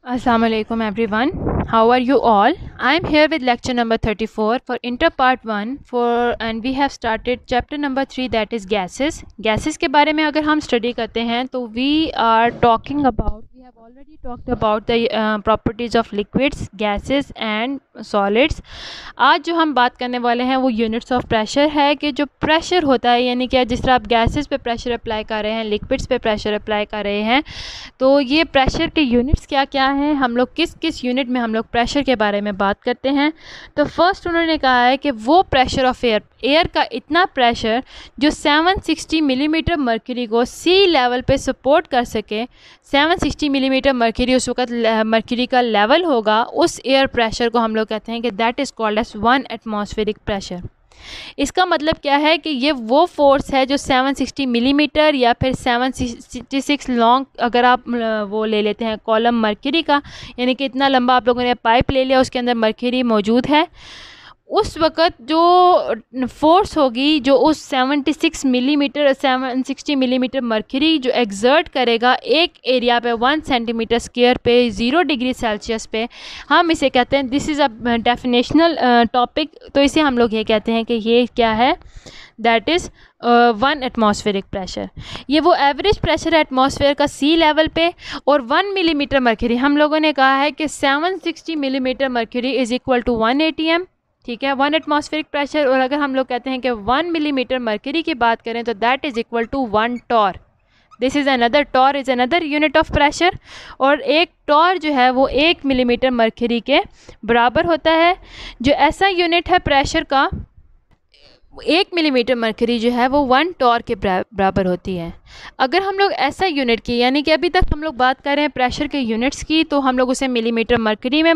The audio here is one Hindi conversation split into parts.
Assalamualaikum everyone. How are you all? I am here with lecture number 34 for inter part 1 and we have started chapter number 3 that is gases. Gases के बारे में अगर हम स्टडी करते हैं तो we have already talked about the properties of liquids, gases and solids. आज जो हम बात करने वाले हैं वो यूनिट्स ऑफ प्रेशर है कि जो प्रेशर होता है यानी कि जिस तरह आप गैसेस पे प्रेशर अप्लाई कर रहे हैं, लिक्विड्स पे प्रेशर अप्लाई कर रहे हैं, तो ये प्रेशर के यूनिट्स क्या क्या हैं, हम लोग किस किस यूनिट में हम लोग प्रेशर के बारे में बात करते हैं। तो फर्स्ट उन्होंने कहा है कि वो प्रेशर ऑफ एयर का इतना प्रेशर जो 760 मिलीमीटर मर्क्यूरी को सी लेवल पे सपोर्ट कर सके। 760 मिलीमीटर मर्क्यूरी उस वक्त मर्क्यूरी का लेवल होगा, उस एयर प्रेशर को हम लोग कहते हैं कि that is called as 1 atmospheric pressure. इसका मतलब क्या है कि ये वो फोर्स है जो 760 मिलीमीटर या फिर 766 लॉन्ग, अगर आप वो ले लेते हैं कॉलम मर्क्यूरी का, यानी कि इतना लंबा आप लोगों ने पाइप ले लिया, उसके अंदर मर्क्यूरी मौजूद है, उस वक़्त जो फोर्स होगी जो उस 760 मिलीमीटर मर्क्यूरी जो एग्जर्ट करेगा एक एरिया पे 1 सेंटीमीटर स्क्वायर पे 0 डिग्री सेल्सियस पे, हम इसे कहते हैं, this is a definitional topic, तो इसे हम लोग ये कहते हैं कि ये क्या है, दैट इज़ 1 एटमॉस्फेरिक प्रेशर। ये वो एवरेज प्रेशर है एटमॉस्फेयर का सी लेवल पे। और 1 मिलीमीटर मर्क्यूरी, हम लोगों ने कहा है कि 760 millimetre mercury is equal to 1 ATM, ठीक है, 1 एटमॉस्फेरिक प्रेशर। और अगर हम लोग कहते हैं कि 1 मिलीमीटर मर्क्यूरी की बात करें तो that is equal to 1 torr. This is another, torr is another unit of pressure. और एक टॉर जो है वो 1 मिलीमीटर मर्क्यूरी के बराबर होता है। जो ऐसा यूनिट है प्रेशर का, 1 मिलीमीटर मर्क्यूरी जो है वो 1 टॉर के बराबर होती है। अगर हम लोग ऐसा यूनिट की, यानी कि अभी तक हम लोग बात कर रहे हैं प्रेशर के यूनिट्स की, तो हम लोग उसे मिलीमीटर मर्क्यूरी में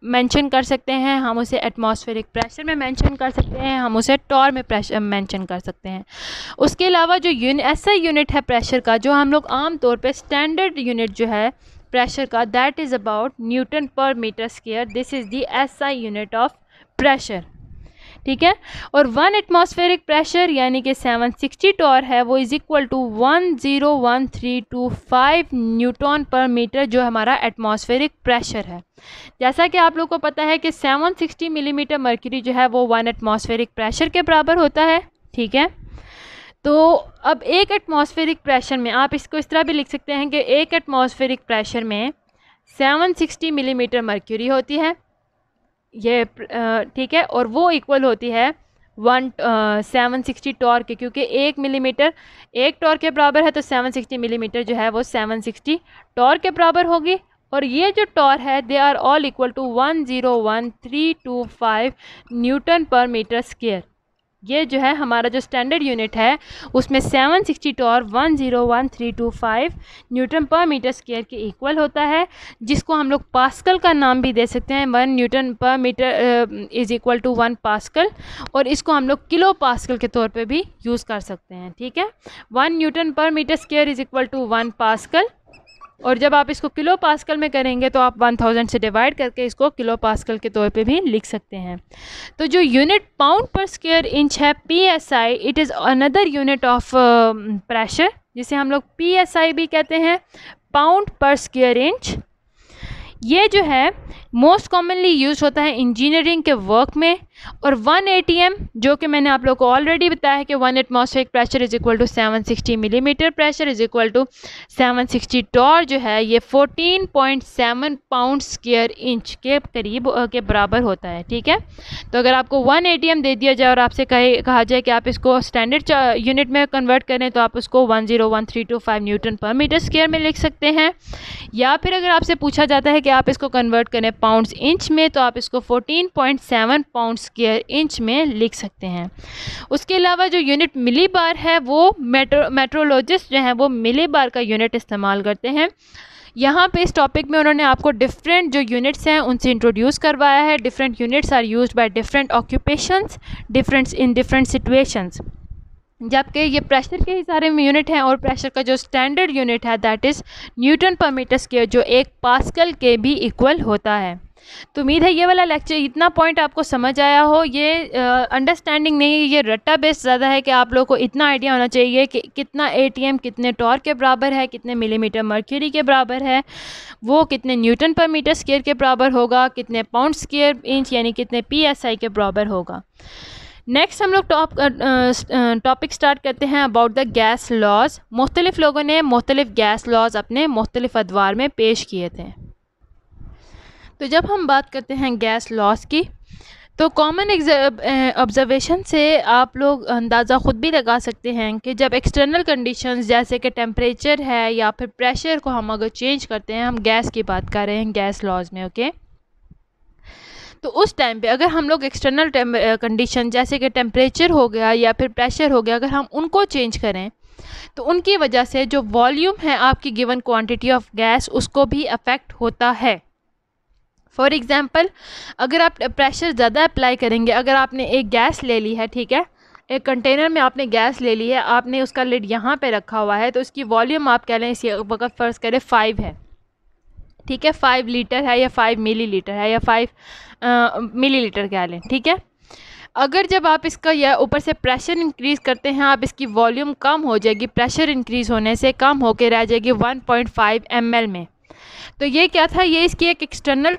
मेंशन कर सकते हैं, हम उसे एटमॉस्फेरिक प्रेशर में मेंशन कर सकते हैं, हम उसे टॉर में प्रेशर मेंशन कर सकते हैं। उसके अलावा जो ऐसा यूनिट है प्रेशर का जो हम लोग आम तौर पे स्टैंडर्ड यूनिट जो है प्रेशर का, that is about newton per metre square. This is the SI unit of pressure, ठीक है। और 1 एटमॉस्फेरिक प्रेशर यानी कि 760 टॉर है वो is equal to 101325 newton per metre, जो हमारा एटमॉस्फेरिक प्रेशर है। जैसा कि आप लोगों को पता है कि 760 मिलीमीटर मर्क्यूरी जो है वो 1 एटमॉस्फेरिक प्रेशर के बराबर होता है, ठीक है। तो अब एक एटमॉस्फेरिक प्रेशर में आप इसको इस तरह भी लिख सकते हैं कि एक एटमॉस्फेरिक प्रेशर में 760 मिलीमीटर मर्क्यूरी होती है, ये ठीक है, और वो इक्वल होती है 760 टॉर के, क्योंकि 1 मिलीमीटर 1 टॉर के बराबर है, तो 760 मिलीमीटर जो है वो 760 टॉर के बराबर होगी। और ये जो टॉर है they are all equal to 101325 newton per metre square. ये जो है हमारा जो स्टैंडर्ड यूनिट है उसमें 760 Tor 101325 newton per metre square के इक्वल होता है, जिसको हम लोग पास्कल का नाम भी दे सकते हैं। 1 newton per metre is equal to 1 pascal, और इसको हम लोग किलो पास्कल के तौर पे भी यूज़ कर सकते हैं, ठीक है। 1 newton per metre square is equal to 1 pascal, और जब आप इसको किलो पास्कल में करेंगे तो आप 1000 से डिवाइड करके इसको किलो पास्कल के तौर पे भी लिख सकते हैं। तो जो यूनिट पाउंड पर स्क्वायर इंच है PSI, it is another unit of pressure, जिसे हम लोग PSI भी कहते हैं, पाउंड पर स्क्वायर इंच। ये जो है मोस्ट कॉमनली यूज होता है इंजीनियरिंग के वर्क में। और 1 ATM, जो कि मैंने आप लोग को ऑलरेडी बताया है कि 1 atmospheric pressure is equal to 760 millimetre pressure is equal to 760 torr, जो है ये 14.7 पाउंड स्क्वायर इंच के करीब के बराबर होता है, ठीक है। तो अगर आपको 1 ATM दे दिया जाए और आपसे कहा जाए कि आप इसको स्टैंडर्ड यूनिट में कन्वर्ट करें, तो आप उसको 101325 न्यूटन पर मीटर स्क्वायर में लिख सकते हैं। या फिर अगर आपसे पूछा जाता है कि आप इसको कन्वर्ट करें पाउंड्स इंच में, तो आप इसको 14.7 पाउंड स्क्वायर इंच में लिख सकते हैं। उसके अलावा जो यूनिट मिली बार है वो मेट्रोलॉजिस्ट जो हैं वो मिली बार का यूनिट इस्तेमाल करते हैं। यहाँ पे इस टॉपिक में उन्होंने आपको डिफरेंट जो यूनिट्स हैं उनसे इंट्रोड्यूस करवाया है। Different units are used by different occupations, different in different situations, जबकि ये प्रेशर के ही सारे यूनिट हैं। और प्रेशर का जो स्टैंडर्ड यूनिट है that is Newton per metre square, जो 1 पास्कल के भी इक्वल होता है। तो उम्मीद है ये वाला लेक्चर इतना पॉइंट आपको समझ आया हो। ये अंडरस्टैंडिंग नहीं है, ये रट्टा बेस्ड ज़्यादा है कि आप लोगों को इतना आइडिया होना चाहिए कि कितना एटीएम कितने टॉर्क के बराबर है, कितने मिलीमीटर मर्क्यूरी के बराबर है, वो कितने न्यूटन पर मीटर स्क्वायर के बराबर होगा, कितने पाउंड स्क्वायर इंच यानी कितने PSI के बराबर होगा। नेक्स्ट हम लोग टॉपिक स्टार्ट करते हैं अबाउट द गैस लॉज। मुख्तलिफ लोगों ने मुख्तलिफ गैस लॉज अपने मुख्तलिफ अदवार में पेश किए थे। तो जब हम बात करते हैं गैस लॉज की, तो कॉमन ऑब्जर्वेशन से आप लोग अंदाज़ा ख़ुद भी लगा सकते हैं कि जब एक्सटर्नल कंडीशंस जैसे कि टेम्परेचर है या फिर प्रेशर को हम अगर चेंज करते हैं, हम गैस की बात कर रहे हैं गैस लॉज में, ओके। तो उस टाइम पे अगर हम लोग एक्सटर्नल कंडीशन जैसे कि टेम्परेचर हो गया या फिर प्रेशर हो गया, अगर हम उनको चेंज करें तो उनकी वजह से जो वॉल्यूम है आपकी गिवन क्वांटिटी ऑफ गैस उसको भी अफेक्ट होता है। फॉर एग्ज़ाम्पल, अगर आप प्रेशर ज़्यादा अप्लाई करेंगे, अगर आपने एक गैस ले ली है, ठीक है, एक कंटेनर में आपने गैस ले ली है, आपने उसका लिड यहाँ पे रखा हुआ है, तो उसकी वॉल्यूम आप कह लें इसी वक्त फ़र्ज़ करें 5 है, ठीक है, 5 लीटर है या 5 मिलीलीटर है या 5 मिलीलीटर कह लें, ठीक है। अगर जब आप इसका या ऊपर से प्रेशर इंक्रीज़ करते हैं, आप इसकी वॉल्यूम कम हो जाएगी, प्रेशर इंक्रीज़ होने से कम होकर रह जाएगी 1.5 ml में। तो ये क्या था, ये इसकी एक एक्सटर्नल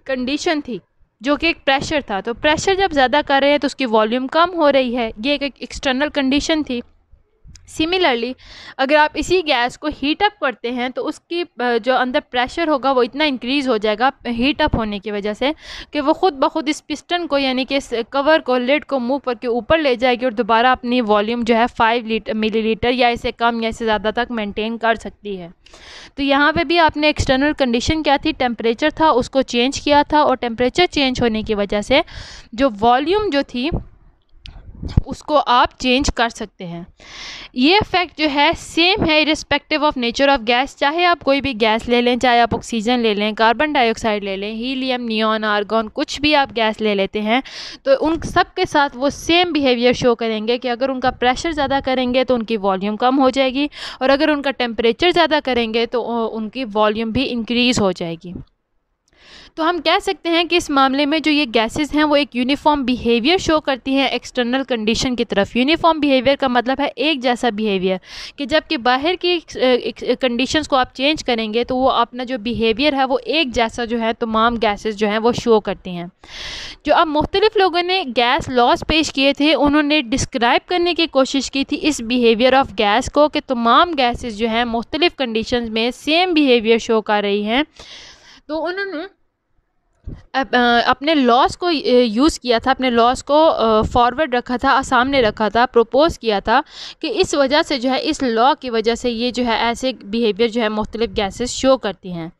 कंडीशन थी जो कि एक प्रेशर था। तो प्रेशर जब ज़्यादा कर रहे हैं तो उसकी वॉल्यूम कम हो रही है, ये एक एक्सटर्नल कंडीशन थी। सिमिलरली अगर आप इसी गैस को हीट अप करते हैं तो उसकी जो अंदर प्रेशर होगा वो इतना इंक्रीज़ हो जाएगा हीट अप होने की वजह से कि वो ख़ुद ब खुद इस पिस्टन को यानी कि इस कवर को, लिड को मुँह पर के ऊपर ले जाएगी और दोबारा अपनी वॉल्यूम जो है 5 मिलीलीटर या इससे कम या इससे ज़्यादा तक मेंटेन कर सकती है। तो यहाँ पे भी आपने एक्सटर्नल कंडीशन क्या थी, टेम्परेचर था, उसको चेंज किया था और टेम्परेचर चेंज होने की वजह से जो वॉल्यूम जो थी उसको आप चेंज कर सकते हैं। ये इफेक्ट जो है सेम है irrespective of nature of gas. चाहे आप कोई भी गैस ले लें, चाहे आप ऑक्सीजन ले लें, कार्बन डाइऑक्साइड ले लें, हीलियम, नियॉन, आर्गन, कुछ भी आप गैस ले लेते हैं, तो उन सब के साथ वो सेम बिहेवियर शो करेंगे कि अगर उनका प्रेशर ज़्यादा करेंगे तो उनकी वॉल्यूम कम हो जाएगी और अगर उनका टेम्परेचर ज़्यादा करेंगे तो उनकी वॉल्यूम भी इंक्रीज़ हो जाएगी। तो हम कह सकते हैं कि इस मामले में जो ये गैसेस हैं वो एक यूनिफॉर्म बिहेवियर शो करती हैं एक्सटर्नल कंडीशन की तरफ। यूनिफॉर्म बिहेवियर का मतलब है एक जैसा बिहेवियर, कि जबकि बाहर की कंडीशंस को आप चेंज करेंगे तो वो अपना जो बिहेवियर है वो एक जैसा जो है तमाम गैसेस जो हैं वो शो करती हैं। जो अब मुख्तलिफ लोगों ने गैस लॉज पेश किए थे, उन्होंने डिस्क्राइब करने की कोशिश की थी इस बिहेवियर ऑफ गैस को कि तमाम गैसेस जो हैं मुख्तलिफ कंडीशंस में सेम बिहेवियर शो कर रही हैं। तो उन्होंने अपने लॉस को यूज़ किया था, अपने लॉस को फॉरवर्ड रखा था, सामने रखा था, प्रपोज किया था कि इस वजह से जो है, इस लॉ की वजह से ये जो है ऐसे बिहेवियर जो है मुख्तलिफ गैसेस शो करती हैं।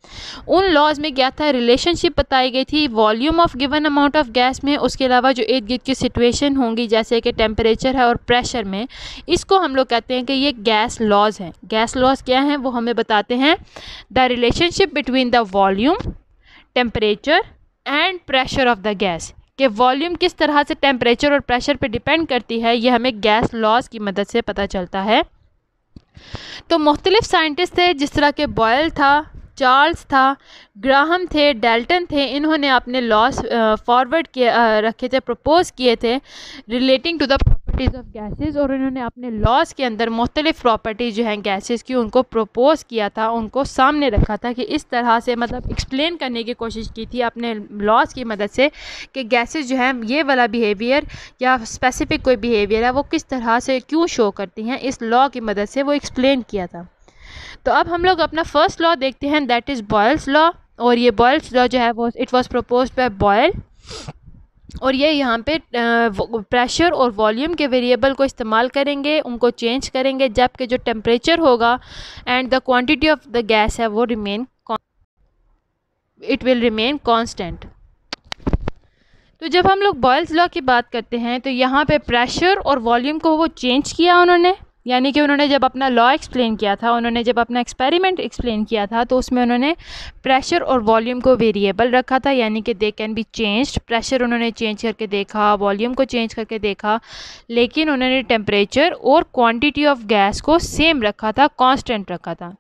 उन लॉज में क्या था, रिलेशनशिप बताई गई थी volume of given amount of gas में, उसके अलावा जो इर्द गिर्द की सिचुएशन होंगी जैसे कि टेम्परेचर है और प्रेशर में, इसको हम लोग कहते हैं कि ये गैस लॉज हैं। गैस लॉज क्या हैं वो हमें बताते हैं the relationship between the volume, temperature and pressure of the gas, कि वॉल्यूम किस तरह से टेम्परेचर और प्रेशर पे डिपेंड करती है, ये हमें गैस लॉज की मदद से पता चलता है। तो मुख्तलिफ साइंटिस्ट थे, जिस तरह के बॉयल था, चार्ल्स था, ग्राहम थे, डाल्टन थे, इन्होंने अपने लॉज फॉरवर्ड किए रखे थे, प्रपोज किए थे relating to the properties of gases, और इन्होंने अपने लॉज के अंदर मुख्तलिफ प्रॉपर्टीज़ जो हैं गैसेस की उनको प्रपोज किया था, उनको सामने रखा था कि इस तरह से मतलब एक्सप्लेन करने की कोशिश की थी अपने लॉज की मदद से कि गैसेस जो हैं ये वाला बिहेवियर या स्पेसिफिक कोई बिहेवियर है वो किस तरह से क्यों शो करती हैं, इस लॉ की मदद से वो एक्सप्लेन किया था। तो अब हम लोग अपना फर्स्ट लॉ देखते हैं, दैट इज़ बॉयल्स लॉ। और ये बॉयल्स लॉ जो है वो it was proposed by Boyle, और ये यहाँ पे प्रेशर और वॉल्यूम के वेरिएबल को इस्तेमाल करेंगे, उनको चेंज करेंगे, जबकि जो टेम्परेचर होगा and the quantity of the gas है वो इट विल रिमेन कांस्टेंट। तो जब हम लोग बॉयल्स लॉ की बात करते हैं तो यहाँ पे प्रेशर और वॉल्यूम को वो चेंज किया उन्होंने, यानी कि उन्होंने जब अपना लॉ एक्सप्लेन किया था, उन्होंने जब अपना एक्सपेरिमेंट एक्सप्लेन किया था, तो उसमें उन्होंने प्रेशर और वॉल्यूम को वेरिएबल रखा था, यानी कि they can be changed. Pressure उन्होंने चेंज करके देखा, वॉल्यूम को चेंज करके देखा, लेकिन उन्होंने टेम्परेचर और क्वांटिटी ऑफ गैस को सेम रखा था, कांस्टेंट रखा था।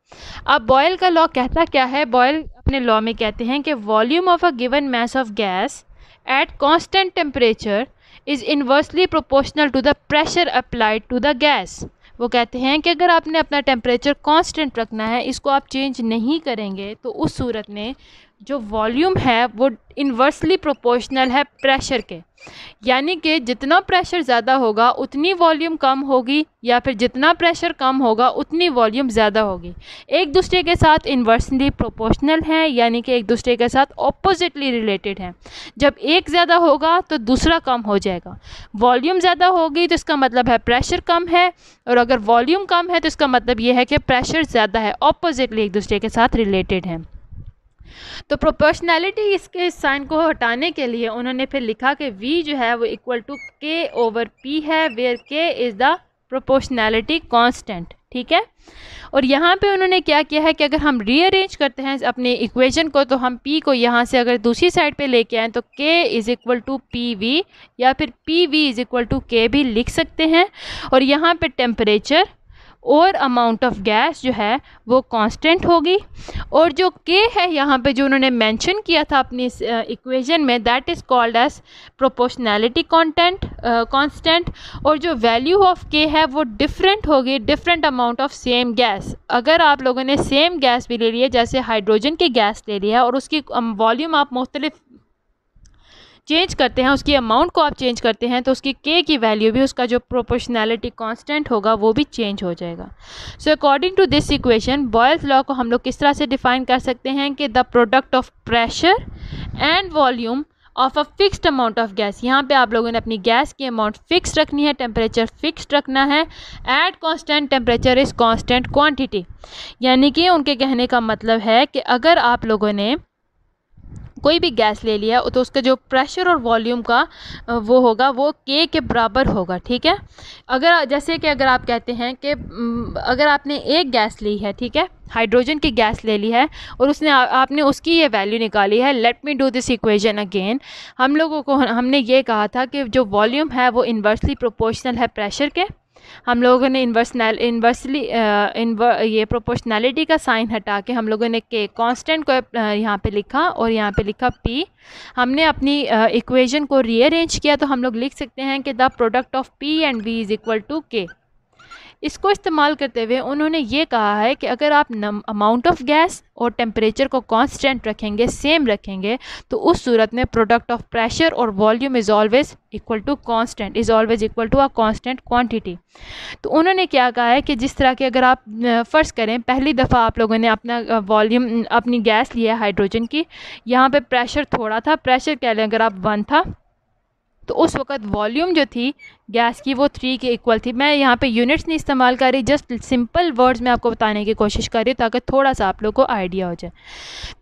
अब बॉयल का लॉ कहता क्या है? बॉयल अपने लॉ में कहते हैं कि volume of a given mass of gas at constant temperature is inversely proportional to the pressure applied to the gas. वो कहते हैं कि अगर आपने अपना टेम्परेचर कांस्टेंट रखना है, इसको आप चेंज नहीं करेंगे, तो उस सूरत में जो वॉल्यूम है वो इन्वर्सली प्रोपोर्शनल है प्रेशर के। यानी कि जितना प्रेशर ज़्यादा होगा उतनी वॉल्यूम कम होगी, या फिर जितना प्रेशर कम होगा उतनी वॉल्यूम ज़्यादा होगी। एक दूसरे के साथ इन्वर्सली प्रोपोर्शनल हैं, यानी कि एक दूसरे के साथ ऑपोजिटली रिलेटेड हैं। जब एक ज़्यादा होगा तो दूसरा कम हो जाएगा। वॉल्यूम ज़्यादा होगी तो इसका मतलब है प्रेशर कम है, और अगर वॉल्यूम कम है तो इसका मतलब ये है कि प्रेशर ज़्यादा है, ऑपोजिटली एक दूसरे के साथ रिलेटेड हैं। तो प्रोपोर्शनैलिटी इसके साइन को हटाने के लिए उन्होंने फिर लिखा कि V जो है वो इक्वल टू K/P है, where K is the proportionality constant. ठीक है, और यहाँ पे उन्होंने क्या किया है कि अगर हम रीअरेंज करते हैं अपने इक्वेशन को, तो हम P को यहाँ से अगर दूसरी साइड पे लेके आएँ तो K is equal to PV, या फिर PV is equal to K भी लिख सकते हैं। और यहाँ पे टेम्परेचर और अमाउंट ऑफ गैस जो है वो कांस्टेंट होगी, और जो K है यहाँ पे जो उन्होंने मेंशन किया था अपनी इक्वेशन में, that is called as proportionality constant. और जो वैल्यू ऑफ K है वो डिफरेंट होगी different amount of same gas. अगर आप लोगों ने सेम गैस भी ले ली है, जैसे हाइड्रोजन की गैस ले लिया है, और उसकी वॉल्यूम आप मुख्तलिफ चेंज करते हैं, उसकी अमाउंट को आप चेंज करते हैं, तो उसकी K की वैल्यू भी, उसका जो प्रोपोर्शनैलिटी कांस्टेंट होगा वो भी चेंज हो जाएगा। So according to this equation, Boyle's law को हम लोग किस तरह से डिफाइन कर सकते हैं कि the product of pressure and volume of a fixed amount of gas. यहाँ पे आप लोगों ने अपनी गैस की अमाउंट फिक्स रखनी है, टेम्परेचर फिक्स्ड रखना है, eight constant temperature is constant quantity. यानी कि उनके कहने का मतलब है कि अगर आप लोगों ने कोई भी गैस ले लिया तो उसका जो प्रेशर और वॉल्यूम का वो होगा वो K के बराबर होगा। ठीक है, अगर जैसे कि अगर आप कहते हैं कि अगर आपने एक गैस ली है, ठीक है, हाइड्रोजन की गैस ले ली है, और उसने आपने उसकी ये वैल्यू निकाली है। Let me do this equation again. हम लोगों को हमने ये कहा था कि जो वॉल्यूम है वो इन्वर्सली प्रोपोर्शनल है प्रेशर के। हम लोगों ने इन्वर्सली ये प्रोपोर्शनैलिटी का साइन हटा के हम लोगों ने के कांस्टेंट को यहाँ पे लिखा, और यहाँ पे लिखा P। हमने अपनी इक्वेशन को रीअरेंज किया, तो हम लोग लिख सकते हैं कि the product of P and V is equal to K। इसको इस्तेमाल करते हुए उन्होंने ये कहा है कि अगर आप अमाउंट ऑफ गैस और टेम्परेचर को कांस्टेंट रखेंगे, सेम रखेंगे, तो उस सूरत में प्रोडक्ट ऑफ प्रेशर और volume is always equal to constant, is always equal to a constant quantity. तो उन्होंने क्या कहा है कि जिस तरह के अगर आप फ़र्ज़ करें पहली दफ़ा आप लोगों ने अपना वॉल्यूम अपनी गैस लिया है हाइड्रोजन की, यहाँ पर प्रेशर थोड़ा था, प्रेशर कह लें अगर आप 1 था, तो उस वक़्त वॉल्यूम जो थी गैस की वो 3 के इक्वल थी। मैं यहाँ पे यूनिट्स नहीं इस्तेमाल कर रही, जस्ट सिंपल वर्ड्स में आपको बताने की कोशिश कर रही हूँ ताकि थोड़ा सा आप लोग को आइडिया हो जाए।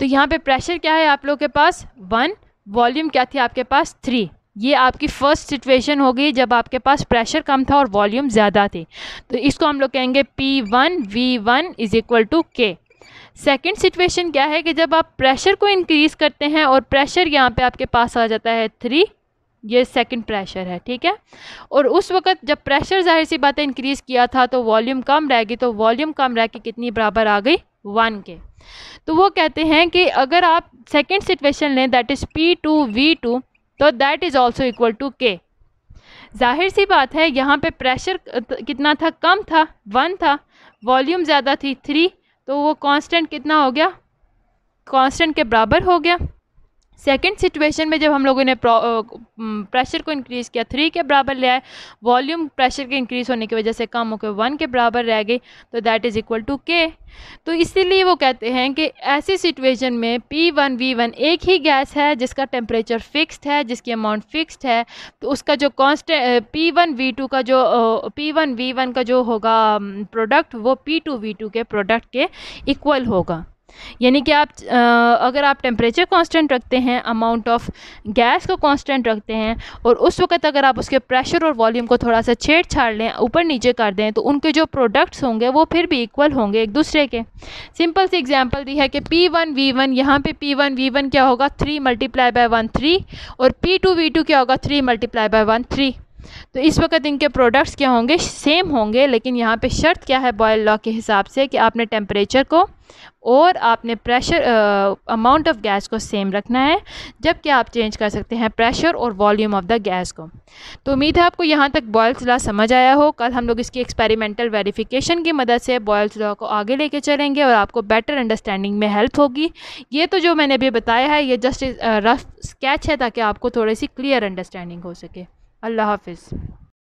तो यहाँ पे प्रेशर क्या है आप लोग के पास 1, वॉल्यूम क्या थी आपके पास 3। ये आपकी फ़र्स्ट सिचुएशन होगी जब आपके पास प्रेशर कम था और वॉल्यूम ज़्यादा थी, तो इसको हम लोग कहेंगे P1 V1 is equal to K। Second situation क्या है कि जब आप प्रेशर को इंक्रीज़ करते हैं और प्रेशर यहाँ पे आपके पास आ जाता है 3, ये सेकंड प्रेशर है। ठीक है, और उस वक़्त जब प्रेशर ज़ाहिर सी बात है इंक्रीज़ किया था तो वॉल्यूम कम रहेगी, तो वॉल्यूम कम रह के कितनी बराबर आ गई 1 के। तो वो कहते हैं कि अगर आप सेकंड सिचुएशन लें दैट इज़ P2 V2, तो that is also equal to K। ज़ाहिर सी बात है यहाँ पे प्रेशर कितना था, कम था 1 था, वॉल्यूम ज़्यादा थी 3, तो वो कांस्टेंट कितना हो गया, कांस्टेंट के बराबर हो गया। सेकेंड सिचुएशन में जब हम लोगों ने प्रेशर को इंक्रीज़ किया 3 के बराबर ले आए, वॉल्यूम प्रेशर के इंक्रीज़ होने की वजह से कम होकर 1 के बराबर रह गई, तो that is equal to K। तो इसीलिए वो कहते हैं कि ऐसी सिचुएशन में P1 V1 एक ही गैस है जिसका टेम्परेचर फिक्स्ड है, जिसकी अमाउंट फिक्स्ड है, तो उसका जो कांस्टेंट P1 V2 का जो P1 V1 का जो होगा प्रोडक्ट वो P2 V2 के प्रोडक्ट के इक्वल होगा। यानी कि आप अगर आप टेम्परेचर कांस्टेंट रखते हैं, अमाउंट ऑफ गैस को कांस्टेंट रखते हैं, और उस वक्त अगर आप उसके प्रेशर और वॉल्यूम को थोड़ा सा छेड़छाड़ लें, ऊपर नीचे कर दें, तो उनके जो प्रोडक्ट्स होंगे वो फिर भी इक्वल होंगे एक दूसरे के। सिंपल सी एग्जांपल दी है कि P1V1, यहाँ पे P1V1 क्या होगा 3 मल्टीप्लाई बाय 1 3, और P2V2 क्या होगा 3 मल्टीप्लाई बाय 1 3। तो इस वक्त इनके प्रोडक्ट्स क्या होंगे, सेम होंगे, लेकिन यहाँ पे शर्त क्या है बॉयल लॉ के हिसाब से कि आपने टेम्परेचर को और आपने प्रेशर अमाउंट ऑफ गैस को सेम रखना है, जबकि आप चेंज कर सकते हैं प्रेशर और वॉल्यूम ऑफ द गैस को। तो उम्मीद है आपको यहाँ तक बॉयल्स लॉ समझ आया हो। कल हम लोग इसकी एक्सपेरिमेंटल वेरिफिकेशन की मदद से बॉयल्स लॉ को आगे लेके चलेंगे और आपको बेटर अंडरस्टैंडिंग में हेल्प होगी। ये तो जो मैंने अभी बताया है ये जस्ट रफ स्केच है ताकि आपको थोड़ी सी क्लियर अंडरस्टैंडिंग हो सके। अल्लाह हाफिज़।